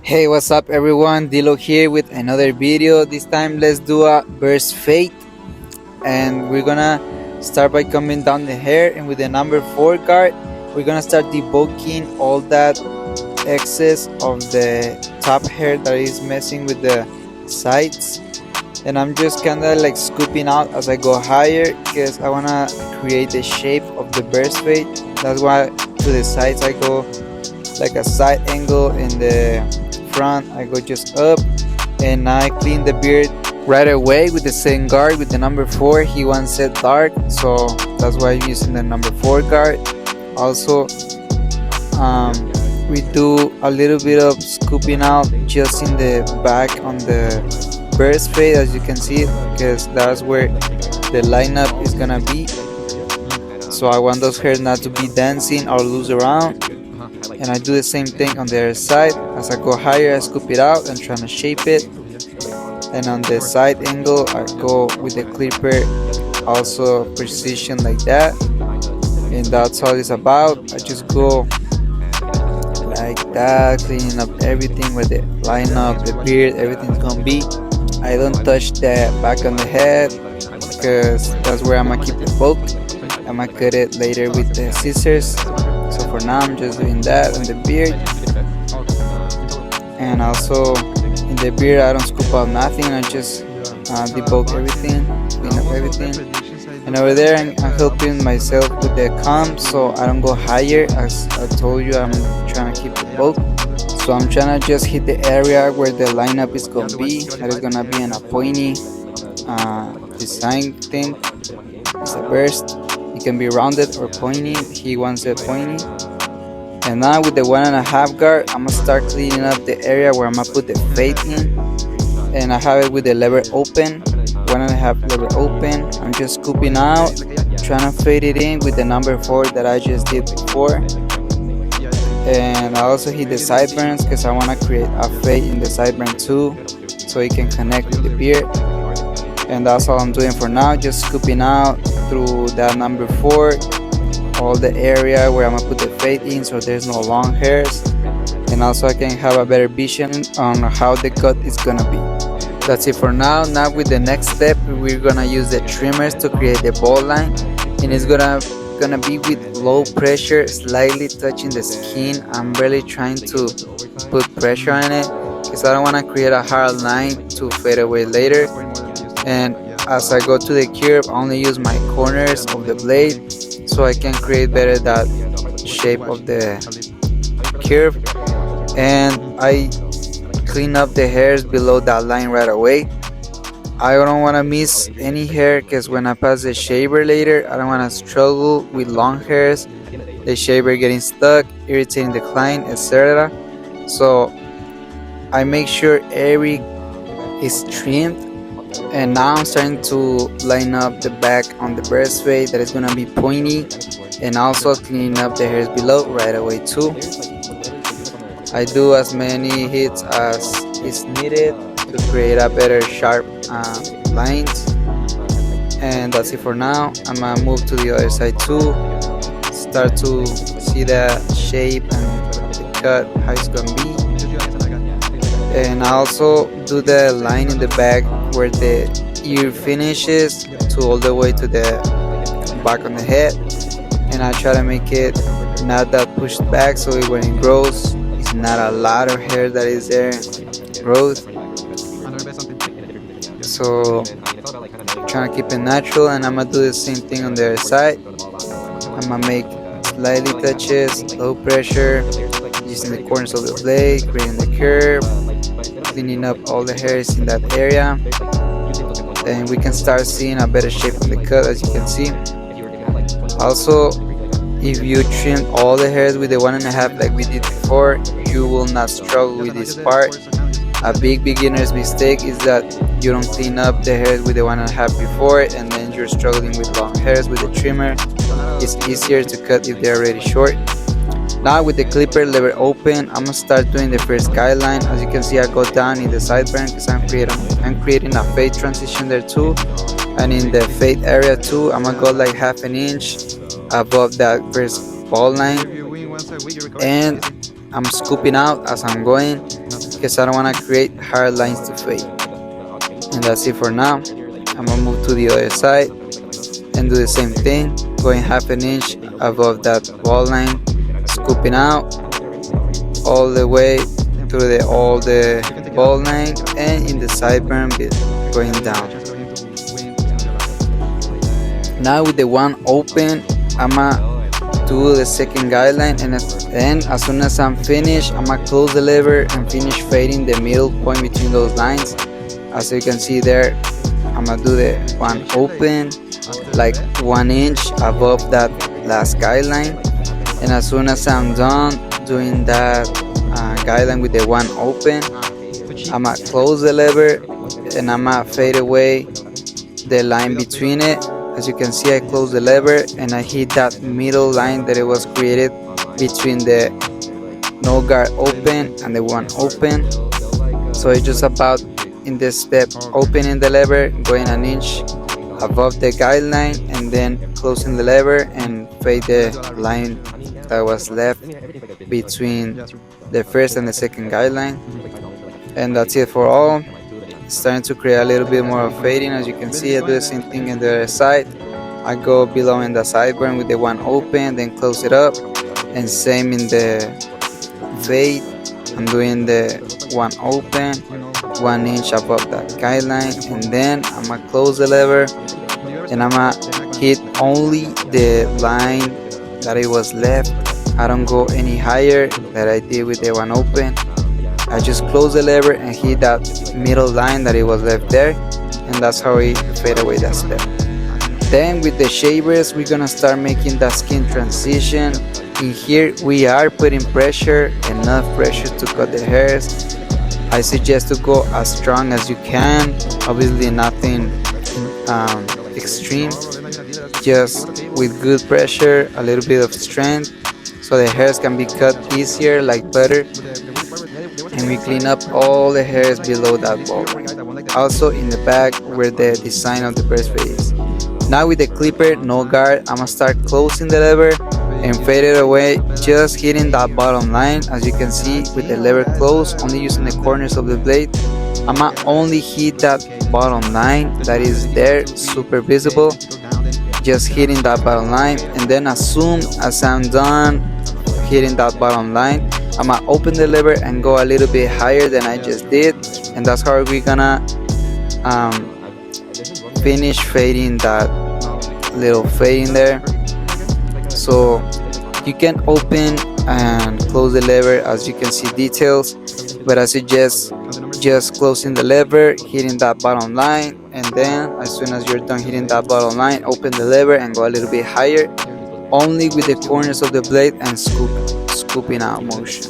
Hey, what's up everyone? Dilo here with another video. This time let's do a burst fade, and we're gonna start by coming down the hair, and with the number 4 guard we're gonna start debulking all that excess of the top hair that is messing with the sides. And I'm just kinda like scooping out as I go higher because I wanna create the shape of the burst fade. That's why to the sides I go like a side angle, in the front I go just up. And I clean the beard right away with the same guard with the number 4. He wants it dark, so that's why I'm using the number 4 guard. Also we do a little bit of scooping out just in the back on the burst fade, as you can see, because that's where the lineup is gonna be. So I want those hairs not to be dancing or loose around. And I do the same thing on the other side. As I go higher I scoop it out and try to shape it. And on the side angle I go with the clipper, also precision like that. And that's all it's about. I just go like that, cleaning up everything where the line up, the beard, everything's gonna be. I don't touch the back on the head because that's where I'm gonna keep the bulk. I'm gonna cut it later with the scissors. So for now I'm just doing that on the beard. And also in the beard I don't scoop out nothing, I just debulk everything, clean up everything. And over there I'm helping myself with the comb so I don't go higher. As I told you, I'm trying to keep the bulk. So I'm trying to just hit the area where the lineup is gonna be. That is gonna be in a pointy design thing. It's a burst. It can be rounded or pointy. He wants it pointy. And now with the 1.5 guard, I'm gonna start cleaning up the area where I'm gonna put the fade in. And I have it with the lever open, 1.5 lever open. I'm just scooping out, trying to fade it in with the number 4 that I just did before. And I also hit the sideburns because I want to create a fade in the sideburn too, so it can connect with the beard. And that's all I'm doing for now, just scooping out through that number 4 all the area where I'm gonna put the fade in so there's no long hairs. And also I can have a better vision on how the cut is gonna be. That's it for now. Now with the next step we're gonna use the trimmers to create the ball line, and it's gonna be with low pressure, slightly touching the skin. I'm really trying to put pressure on it because I don't want to create a hard line to fade away later. And as I go to the curve I only use my corners of the blade so I can create better that shape of the curve. And I clean up the hairs below that line right away. I don't want to miss any hair because when I pass the shaver later I don't want to struggle with long hairs, the shaver getting stuck, irritating the client, etc. So I make sure every is trimmed. And now I'm starting to line up the back on the burst fade that is going to be pointy, and also cleaning up the hairs below right away too. I do as many hits as is needed to create a better sharp lines. And that's it for now. I'm gonna move to the other side too, start to see the shape and the cut, how it's gonna be. And I also do the line in the back where the ear finishes to all the way to the back on the head. And I try to make it not that pushed back, so when it grows it's not a lot of hair that is there growth. So trying to keep it natural. And I'm gonna do the same thing on the other side. I'm gonna make slightly touches, low pressure, using the corners of the blade, creating the curve, cleaning up all the hairs in that area. And we can start seeing a better shape of the cut, as you can see. Also, if you trim all the hairs with the 1.5 like we did before, you will not struggle with this part. A big beginner's mistake is that you don't clean up the hairs with the 1.5 before, and then you're struggling with long hairs with the trimmer. It's easier to cut if they're already short. Now with the clipper lever open, I'm gonna start doing the first guideline. As you can see, I go down in the sideburn because I'm creating a fade transition there too. And in the fade area too, I'm gonna go like 1/2 inch above that first ball line. And I'm scooping out as I'm going. because I don't want to create hard lines to fade. And that's it for now. I'm gonna move to the other side and do the same thing, going half an inch above that ball line, scooping out all the way through all the ball line, and in the sideburn bit going down. Now with the one open, I'ma do the second guideline, and as soon as I'm finished, I'ma close the lever and finish fading the middle point between those lines. As you can see there, I'ma do the one open like 1 inch above that last guideline, and as soon as I'm done doing that guideline with the one open, I'ma close the lever and I'ma fade away the line between it. As you can see, I close the lever and I hit that middle line that it was created between the no guard open and the one open. So it's just about in this step, opening the lever, going 1 inch above the guideline, and then closing the lever and fade the line that was left between the first and the second guideline. And that's it for all. Starting to create a little bit more of fading. As you can see, I do the same thing in the other side. I go below in the sideburn with the one open, then close it up, and same in the fade. I'm doing the one open, 1 inch above that guideline, and then I'm gonna close the lever and I'm gonna hit only the line that it was left. I don't go any higher that I did with the one open. I just close the lever and hit that middle line that it was left there, and that's how we fade away that step. Then with the shavers, we're gonna start making that skin transition. In here we are putting pressure, enough pressure to cut the hairs. I suggest to go as strong as you can, obviously nothing extreme, just with good pressure, a little bit of strength, so the hairs can be cut easier like butter. And we clean up all the hairs below that ball ring, also in the back where the design of the breastplate is. Now with the clipper, no guard, I'm gonna start closing the lever and fade it away, just hitting that bottom line. As you can see, with the lever closed, only using the corners of the blade, I'm gonna only hit that bottom line that is there, super visible, just hitting that bottom line. And then as soon as I'm done hitting that bottom line, I'm gonna open the lever and go a little bit higher than I just did, and that's how we're gonna finish fading that little fade in there. So you can open and close the lever, as you can see details, but I suggest just closing the lever, hitting that bottom line, and then as soon as you're done hitting that bottom line, open the lever and go a little bit higher, only with the corners of the blade and scooping out motion.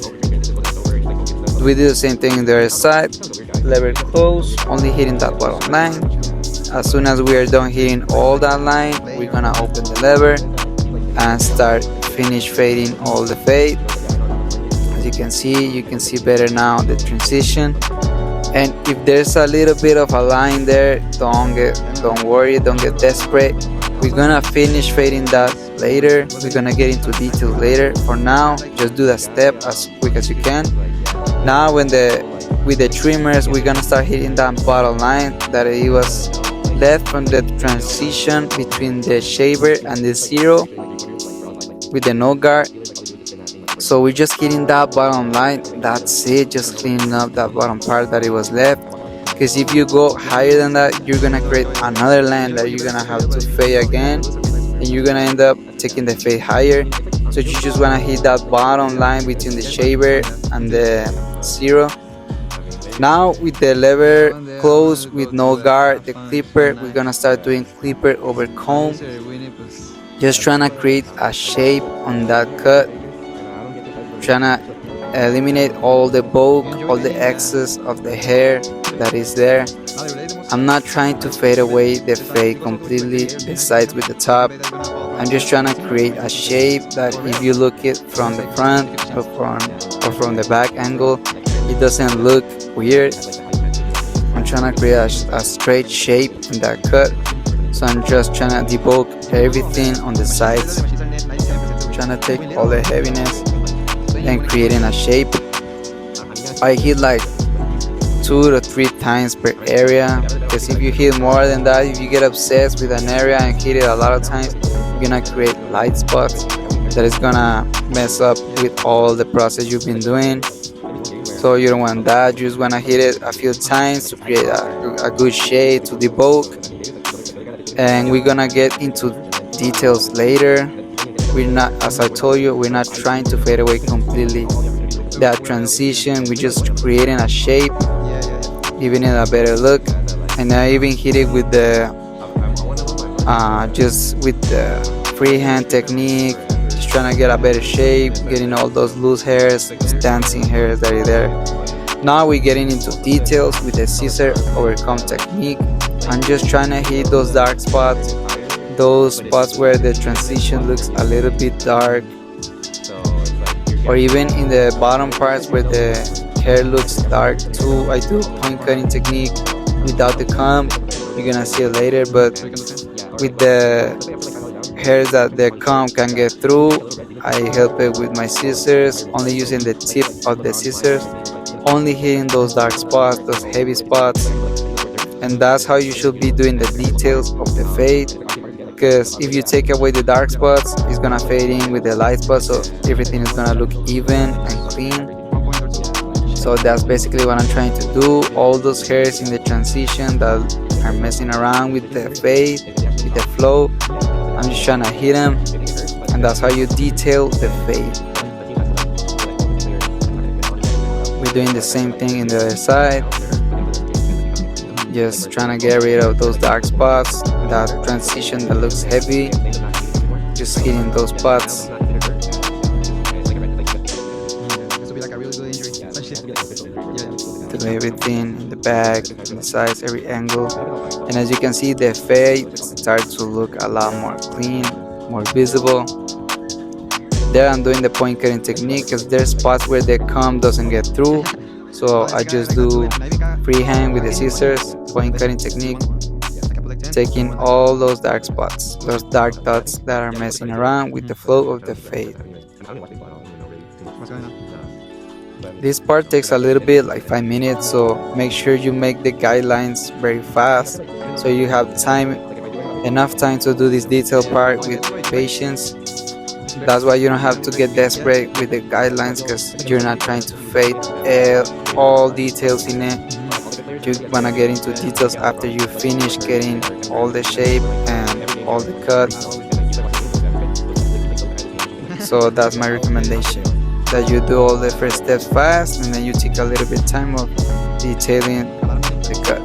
We do the same thing on the other side, lever close, only hitting that bottom line. As soon as we are done hitting all that line, we're gonna open the lever and start finish fading all the fade. As you can see better now the transition. And if there's a little bit of a line there, don't worry, don't get desperate. We're gonna finish fading that later. We're gonna get into details later. For now, just do that step as quick as you can. Now with the trimmers, we're gonna start hitting that bottom line that it was left from the transition between the shaver and the zero with the no guard. So we're just hitting that bottom line, that's it, just cleaning up that bottom part that it was left, because if you go higher than that, you're gonna create another line that you're gonna have to fade again, and you're gonna end up taking the fade higher. So you just wanna hit that bottom line between the shaver and the zero. Now with the lever closed with no guard, the clipper, we're gonna start doing clipper over comb, just trying to create a shape on that cut, trying to eliminate all the bulk, all the excess of the hair that is there. I'm not trying to fade away the fade completely, the sides with the top. I'm just trying to create a shape that if you look it from the front or from the back angle, it doesn't look weird. I'm trying to create a straight shape in that cut, so I'm just trying to debulk everything on the sides, trying to take all the heaviness and creating a shape. I hit like 2 to 3 times per area, because if you hit more than that, if you get obsessed with an area and hit it a lot of times, you're gonna create light spots that is gonna mess up with all the process you've been doing. So you don't want that. You just wanna hit it a few times to create a good shade to debug. And we're gonna get into details later. We're not, as I told you, we're not trying to fade away completely that transition. We're just creating a shape, giving it a better look. And I even hit it with the just with the freehand technique, just trying to get a better shape, getting all those loose hairs, those dancing hairs that are there. Now we're getting into details with the scissor overcome technique. I'm just trying to hit those dark spots, those spots where the transition looks a little bit dark, or even in the bottom parts where the hair looks dark too. I do point cutting technique without the comb. You're gonna see it later, but with the hairs that the comb can get through, I help it with my scissors, only using the tip of the scissors, only hitting those dark spots, those heavy spots. And that's how you should be doing the details of the fade, because if you take away the dark spots, it's gonna fade in with the light spots, so everything is gonna look even and clean. So that's basically what I'm trying to do. All those hairs in the transition that are messing around with the fade, with the flow, I'm just trying to hit them, and that's how you detail the fade. We're doing the same thing in the other side, just trying to get rid of those dark spots, that transition that looks heavy, just hitting those spots. Do everything in the back, in the sides, every angle. And as you can see, the fade starts to look a lot more clean, more visible. There I'm doing the point cutting technique because there's spots where the comb doesn't get through. So I just do freehand with the scissors, point cutting technique, taking all those dark spots, those dark dots that are messing around with the flow of the fade. This part takes a little bit, like 5 minutes, so make sure you make the guidelines very fast so you have enough time to do this detail part with patience. That's why you don't have to get desperate with the guidelines, because you're not trying to fade all details in it. You want to get into details after you finish getting all the shape and all the cut. So that's my recommendation, that you do all the first steps fast and then you take a little bit time of detailing the cut.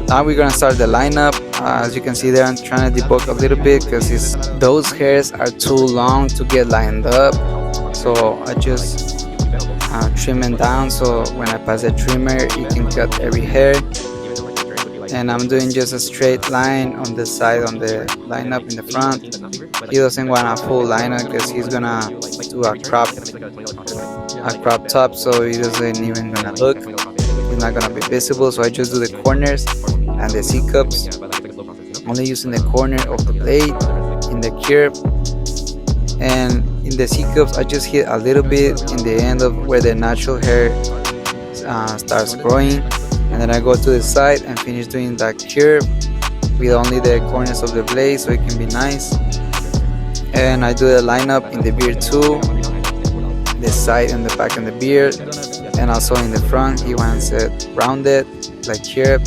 Now we're gonna start the lineup. As you can see there, I'm trying to debug a little bit because those hairs are too long to get lined up. So I just trim them down, so when I pass the trimmer it can cut every hair. And I'm doing just a straight line on the side, on the lineup in the front. He doesn't want a full lineup because he's gonna do a crop top, so he doesn't even gonna look. It's not gonna be visible. So I just do the corners and the C-cups, only using the corner of the blade in the curve. And in the C-cups, I just hit a little bit in the end of where the natural hair starts growing, and then I go to the side and finish doing that curve with only the corners of the blade, so it can be nice. And I do the lineup in the beard too, the side and the back and the beard, and also in the front. He wants it rounded, like curve,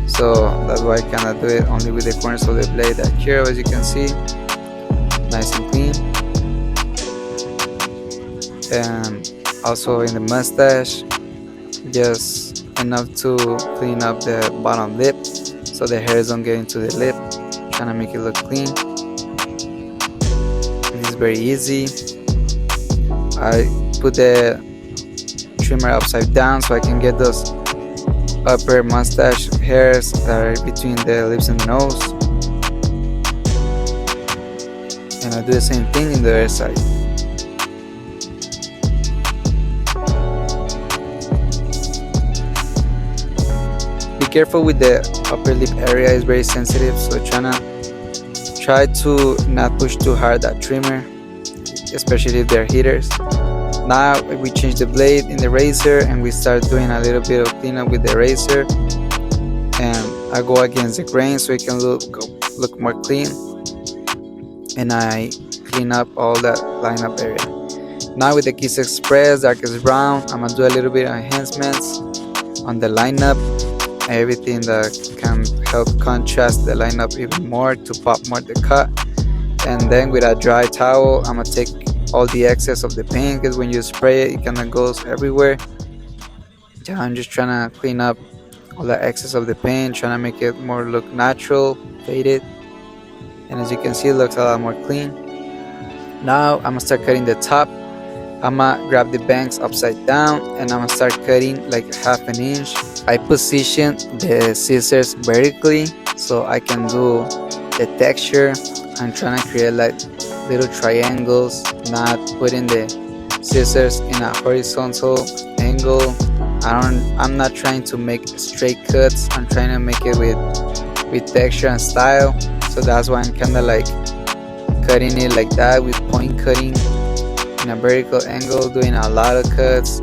so that's why I kind of do it only with the corners of the blade, that curve, as you can see, nice and clean. And also in the mustache, just enough to clean up the bottom lip so the hairs don't get into the lip, trying to make it look clean. This is very easy. I put the trimmer upside down so I can get those upper mustache hairs that are between the lips and the nose, and I do the same thing in the other side. Be careful with the upper lip area, it's very sensitive, so try to not push too hard that trimmer, especially if they're heaters. Now we change the blade in the razor and we start doing a little bit of cleanup with the razor, and I go against the grain so it can look more clean, and I clean up all that lineup area. Now with the Kiss Express Darkest Brown, I'm gonna do a little bit of enhancements on the lineup, everything that can help contrast the lineup even more to pop more the cut. And then with a dry towel, I'm gonna take all the excess of the paint, because when you spray it, it kind of goes everywhere. Yeah, I'm just trying to clean up all the excess of the paint, trying to make it more look natural, faded. And as you can see, it looks a lot more clean. Now I'm gonna start cutting the top. I'm gonna grab the bangs upside down and I'm gonna start cutting like 1/2 inch. I position the scissors vertically so I can do the texture. I'm trying to create like little triangles, not putting the scissors in a horizontal angle. I'm not trying to make straight cuts. I'm trying to make it with texture and style. So that's why I'm kind of like cutting it like that, with point cutting in a vertical angle, doing a lot of cuts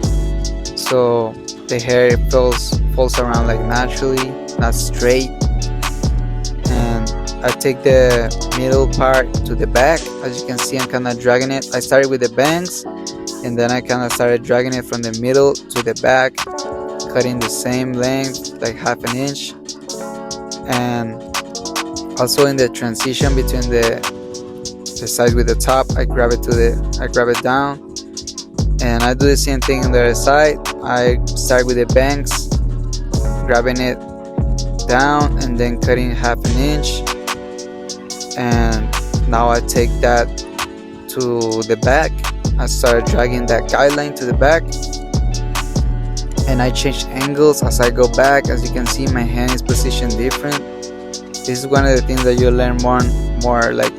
so the hair falls around like naturally, not straight. And I take the middle part to the back. As you can see, I'm kind of dragging it. I started with the bangs and then I kind of started dragging it from the middle to the back, cutting the same length, like 1/2 inch. And also in the transition between the side with the top, I grab it down, and I do the same thing on the other side. I start with the bangs, grabbing it down and then cutting 1/2 inch, and now I take that to the back. I start dragging that guideline to the back, and I change angles as I go back. As you can see, my hand is positioned different. This is one of the things that you'll learn more like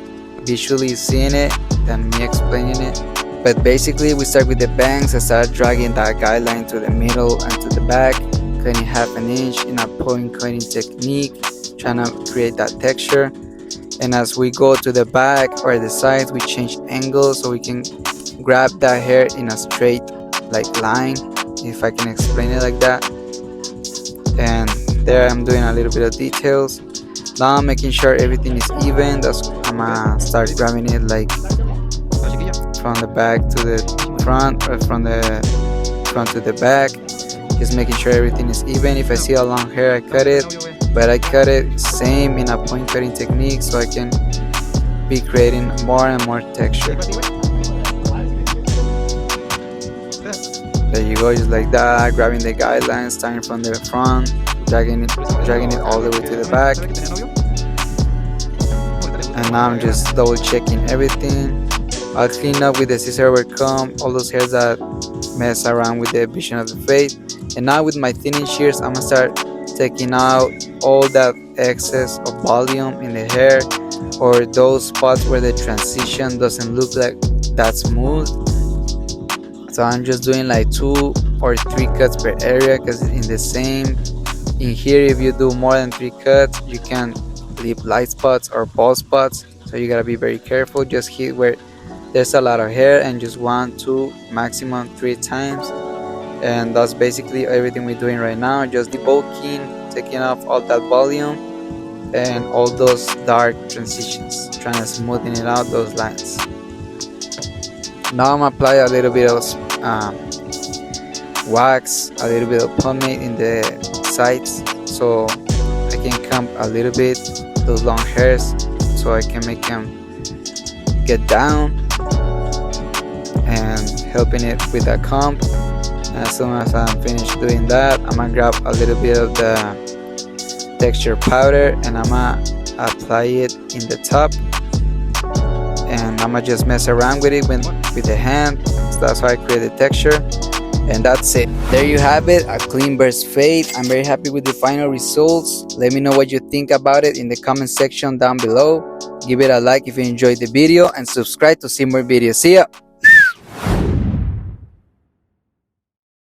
visually seeing it than me explaining it. But basically, we start with the bangs. I start dragging that guideline to the middle and to the back, cutting 1/2 inch in a point cutting technique, trying to create that texture. And as we go to the back or the sides, we change angles so we can grab that hair in a straight like line, if I can explain it like that. And there I'm doing a little bit of details. Now I'm making sure everything is even. I'm gonna start grabbing it like from the back to the front, or from the front to the back, just making sure everything is even. If I see a long hair, I cut it, but I cut it same in a point cutting technique so I can be creating more and more texture. There you go, just like that, grabbing the guidelines, starting from the front, dragging it all the way to the back. And now I'm just double checking everything. I'll clean up with the scissor over comb all those hairs that mess around with the vision of the face. And now with my thinning shears, I'm gonna start taking out all that excess of volume in the hair, or those spots where the transition doesn't look like that smooth. So I'm just doing like 2 or 3 cuts per area, because in here if you do more than 3 cuts, you can leave light spots or bald spots. So you gotta be very careful. Just hit where there's a lot of hair, and just 1, 2, maximum 3 times. And that's basically everything we're doing right now, just debulking, taking off all that volume and all those dark transitions, trying to smoothen it out, those lines. Now I'm gonna apply a little bit of wax, a little bit of pomade in the sides, so I can comb a little bit those long hairs, so I can make them get down, and helping it with a comb. And as soon as I'm finished doing that, I'm gonna grab a little bit of the texture powder and I'm gonna apply it in the top, and I'm gonna just mess around with it with the hand. So that's how I create the texture, and that's it. There you have it, a clean burst fade. I'm very happy with the final results. Let me know what you think about it in the comment section down below. Give it a like if you enjoyed the video, and subscribe to see more videos. See ya.